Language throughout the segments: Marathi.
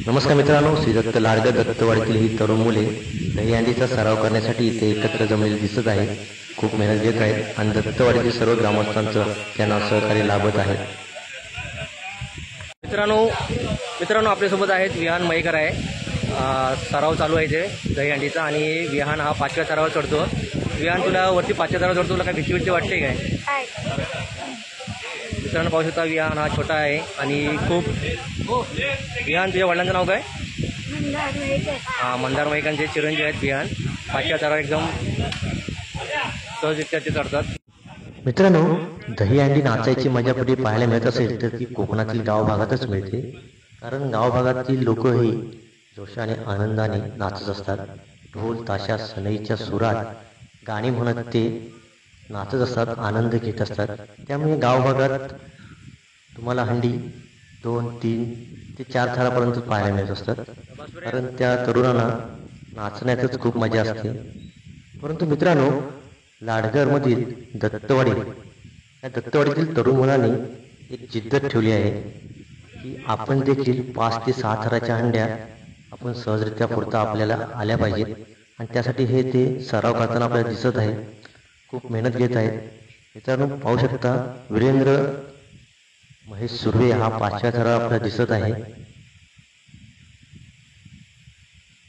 नमस्कार मित्रांनो, श्री दत्त लाडगर दत्तवाडीतील ही तरुण मुले दहीहंडीचा सराव करण्यासाठी इथे एकत्र जमलेली दिसत आहे. खूप मेहनत घेत आहेत आणि दत्तवाडीतील सर्व ग्रामस्थांचं त्यांना सहकार्य लाभत आहे. मित्रांनो आपल्यासोबत आहेत विहान मयेकर आहे. सराव चालू आहे इथे दहीहंडीचा आणि विहान हा 5व्या सरावावर चढतो. विहान तुला वरती 5व्या सरावावर चढतो, तुला काय भीती वाटते काय? मित्रांनो पाहू शकता विहान हा छोटा आहे आणि खूप. विहान तुझ्या वडिलांचं नाव काय? मंदार मयेकांचे चिरंजीव आहेत विहान. 5व्या सरावावर एकदम सहजरित्या ते चढतात. मित्रांनो, दहीहंडी नाचायची मजा कुठे पाहायला मिळत असेल तर ती कोकणातील गावभागातच मिळते. कारण गावभागातील लोकही जोशाने आनंदाने नाचत असतात. ढोल ताशा सनईच्या सुरात गाणी म्हणत ते नाचत असतात, आनंद घेत असतात. त्यामुळे गावभागात तुम्हाला हंडी 2, 3 ते 4 थरापर्यंत पाहायला मिळत असतात. कारण त्या तरुणांना नाचण्यातच खूप मजा असते. परंतु मित्रांनो, लाडगरमधील दत्तवाडी या दत्तवाडीतील तरुण मुलांनी एक जिद्द ठेवली आहे की आपण देखील 5 ते 6 थराच्या हंड्या आपण सहजरित्या पुरता आपल्याला आल्या पाहिजेत. आणि त्यासाठी हे ते सराव करताना आपल्याला दिसत आहे. खूप मेहनत घेत आहेत. मित्रांनो पाहू शकता, वीरेंद्र महेश सुर्वे हा 5व्या थरावर आपल्याला दिसत आहे.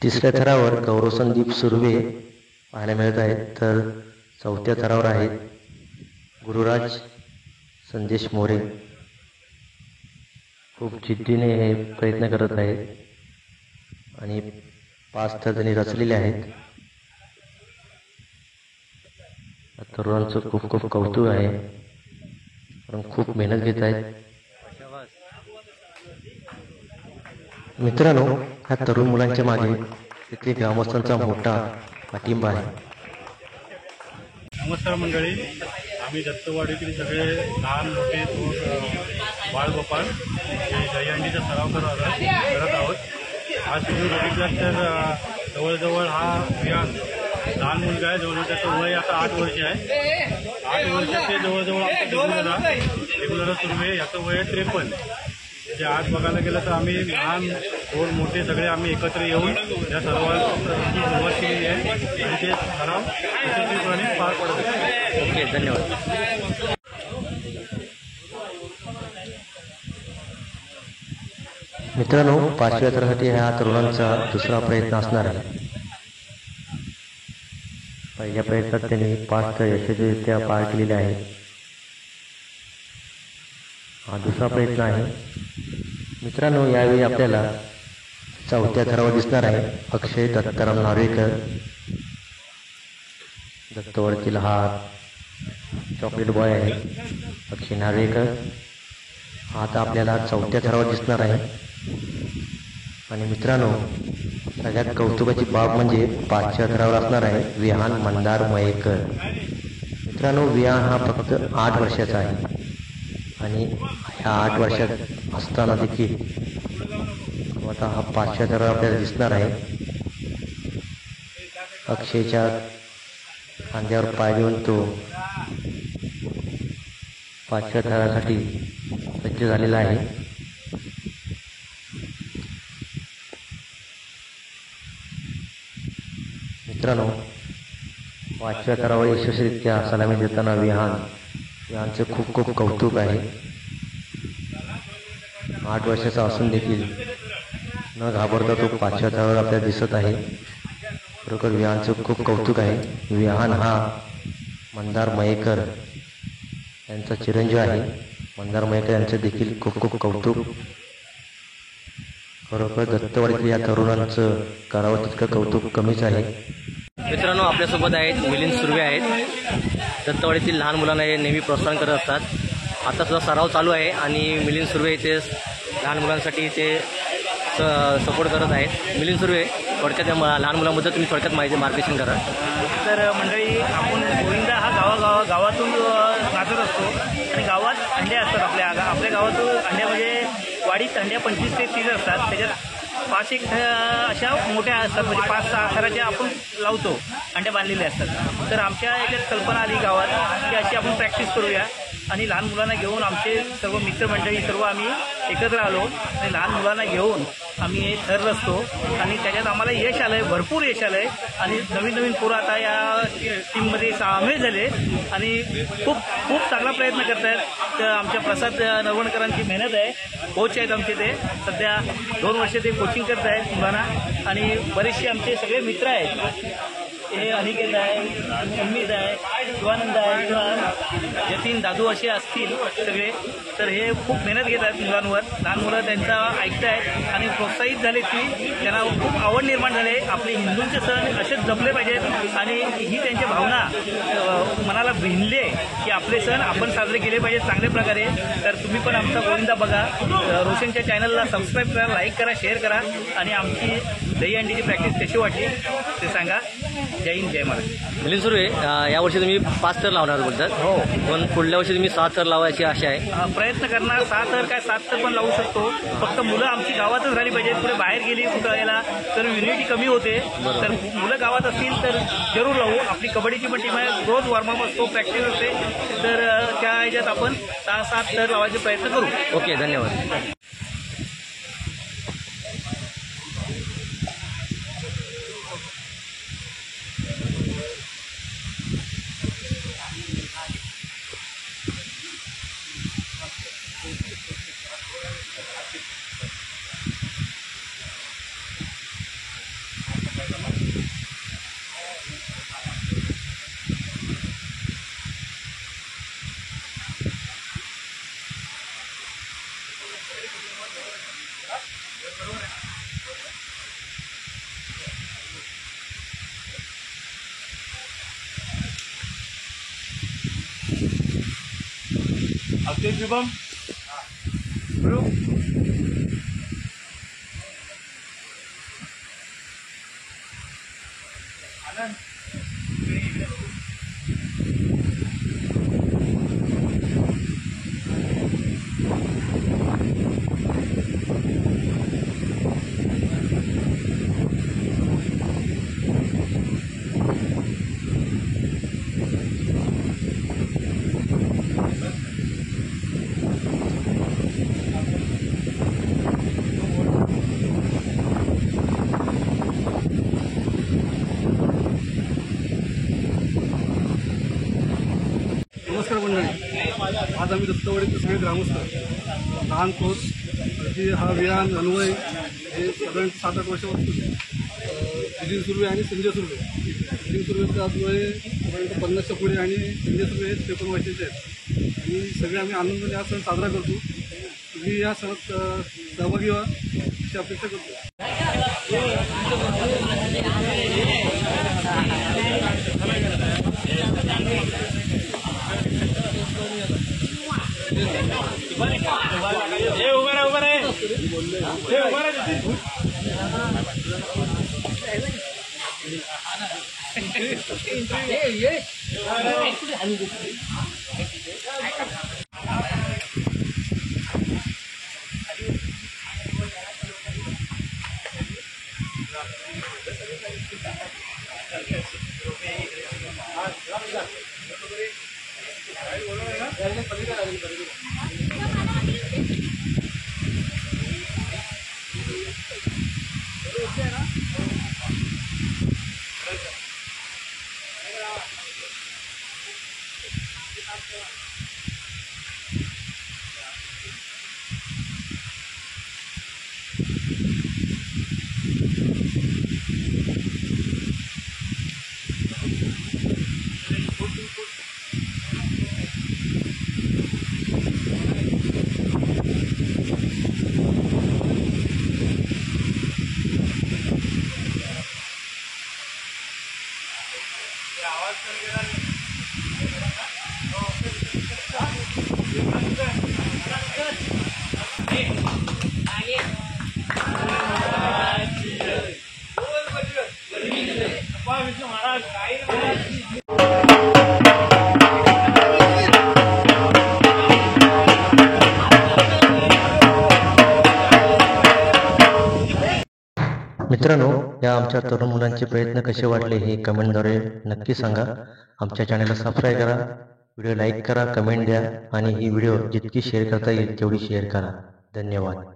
3ऱ्या थरावर गौरव संदीप सुर्वे पाहायला मिळत आहेत. तर 4थ्या थरावर आहेत गुरुराज संदेश मोरे. खूप जिद्दीने हे प्रयत्न करत आहेत आणि 5 थर त्यांनी रचलेले आहेत. तरुणांचं खूप खूप कौतुक आहे, कारण खूप मेहनत घेत आहेत. मित्रांनो, ह्या तरुण मुलांच्या मागे तिथे ग्रामस्थांचा मोठा पाठिंबा आहे. नमस्कार मंडळी, आम्ही दत्तवाडीतील सगळे लहान मोठे बाळगोपाळ हे दहीहंडीचा सराव करत आहोत. आज तुम्ही बघितलं तर जवळजवळ हा विहान लहान मुलगा आहे. जवळजवळ त्याचं वय आता 8 वर्ष आहे. 8 वर्षाचे जवळजवळ आमचं रेग्युलर सुर्वे याचं वय 53. म्हणजे आज बघायला गेलं तर आम्ही लहान थोर मोठे सगळे आम्ही एकत्र येऊन या सर्वांची सुरुवात केलेली आहे आणि ते सराव यशस्वीपणे पार पडत आहे. ओके, धन्यवाद. मित्रांनो, 5व्या थरासाठी ह्या तरुणांचा दुसरा प्रयत्न असणार आहे. पहिल्या प्रयत्नात त्यांनी 5 थर यशस्वीरित्या पार केलेले आहे. हा दुसरा प्रयत्न आहे. मित्रांनो, यावेळी आपल्याला 4थ्या थरावर दिसणार आहे अक्षय दत्ताराम नार्वेकर. दत्तवाडीतील हा चॉकलेट बॉय आहे अक्षय नार्वेकर. हा आता आपल्याला 4थ्या थरावर दिसणार आहे. आणि मित्रांनो, सगळ्यात कौतुकाची बाब म्हणजे 5व्या थरावर असणार आहे विहान मंदार मयेकर. मित्रांनो, विहान हा फक्त 8 वर्षाचा आहे आणि ह्या 8 वर्षात असताना देखील आता हा 5व्या थरावर आपल्याला दिसणार आहे. अक्षयच्या खांद्यावर पाय देऊन तो 5व्या थरासाठी सज्ज झालेला आहे. मित्रांनो, 5व्या थरावर यशस्वीरित्या सलामी देताना विहानचे खूप खूप कौतुक आहे. 8 वर्षाचा असून देखील न घाबरता तो 5व्या थरावर आपल्याला दिसत आहे. खरोखर विहानचं खूप कौतुक आहे. विहान हा मंदार मयेकर यांचा चिरंजीव आहे. मंदार मयेकर यांचं देखील खूप खूप कौतुक. खरोखर दत्तवाडीतील या तरुणांचं करावं तितकं कौतुक कमीच आहे. मित्रांनो, आपल्यासोबत आहेत मिलिंद सुर्वे आहेत. दत्तवाडीतील लहान मुलांना हे नेहमी प्रोत्साहन करत असतात. आता सुद्धा सराव चालू आहे आणि मिलिंद सुर्वे इथे लहान मुलांसाठी ते सपोर्ट करत आहेत. मिलिंद सुर्वे, थोडक्यात लहान मुलांबद्दल तुम्ही थोडक्यात मार्गदर्शन करा. तर मंडळी, आपण गोविंदा हा गावातून नाचत असतो आणि गावात हंड्या असतात. आपल्या गावातून हंड्या म्हणजे वाडीत हंड्या 25 ते 30 असतात. त्याच्यात 5 एक अशा मोठ्या असतात, म्हणजे 5-6 थराच्या आपण लावतो, अंड्या बांधलेल्या असतात. तर आमच्या याच्यात कल्पना आली गावात की अशी आपण प्रॅक्टिस करूया आणि लहान मुलांना घेऊन आमचे सर्व मित्रमंडळी सर्व आम्ही एकत्र आलो आणि लहान मुलांना घेऊन आम्ही हे थर रचतो आणि त्याच्यात आम्हाला यश आलं आहे, भरपूर यश आलं आहे. आणि नवीन नवीन पोरं आता या टीममध्ये सामील झाले आणि खूप खूप चांगला प्रयत्न करत आहेत. तर आमच्या प्रसाद नरवणकरांची मेहनत आहे, कोच आहेत आमचे, ते सध्या 2 वर्ष ते कोचिंग करत आहेत मुलांना. आणि बरेचसे आमचे सगळे मित्र आहेत, हे अनिकेत आहे, उम्मीद आहे, शिवानंद आहे किंवा जतीन दादू असे असतील सगळे. तर हे खूप मेहनत घेत आहेत मुलांवर. लहान मुलं त्यांचा ऐकत आहेत आणि प्रोत्साहित झाले की त्यांना खूप आवड निर्माण झाली. आपले हिंदूंचे सण असेच जपले पाहिजेत आणि ही त्यांची भावना मनाला भिनले की आपले सण आपण साजरे केले पाहिजेत चांगल्या प्रकारे. तर तुम्ही पण आमचा गोविंदा बघा, रोशनच्या चॅनलला सबस्क्राईब करा, लाईक करा, शेअर करा आणि आमची दहीहंडीची प्रॅक्टिस कशी वाटली ते सांगा. जय हिंद, जय महाराष्ट्र. मिलिंद सुर्वे, यावर्षी तुम्ही 5 थर लावणार बोलतात. हो, पण पुढल्या वर्षी तुम्ही 6 थर लावायची आशा आहे. प्रयत्न करणार. 6 थर काय 7 थर पण लावू शकतो. फक्त मुलं आमची गावातच राहिली पाहिजेत. पुढे बाहेर गेली कुठं यायला तर युनिटी कमी होते. तर मुलं गावात असतील तर जरूर लावू. आपली कबड्डीची पण टीम आहे, रोज वॉर्मअप असतो, प्रॅक्टिस असते. तर त्या ह्याच्यात आपण 6-7 थर लावायचे प्रयत्न करू. ओके, धन्यवाद. अब्दुल शुभम नमस्कार मंडळी. आज आम्ही दत्तवाडीचे सगळे ग्रामस्थ लहान पोच जी हा विहान अन्वय हे साधारण 7-8 वर्षापासून विजय सुर्वे आणि संजय सुर्वे. विजय सुर्वेचा अन्वय साधारणतः 50च्या पुढे आणि संजय सुर्वे हे 53 वर्षाचे आहेत. आणि सगळे आम्ही आनंदाने हा सण साजरा करतो. तुम्ही या सणात सहभागी व्हा अशी अपेक्षा करतो. मित्रांनो, या आमच्या तरुण मुलांचे प्रयत्न कसे वाटले हे कमेंटद्वारे नक्की सांगा. आमच्या चॅनलला सबस्क्राईब करा, व्हिडिओ लाईक करा, कमेंट द्या आणि ही व्हिडिओ जितकी शेअर करता येईल तेवढी शेअर करा. धन्यवाद.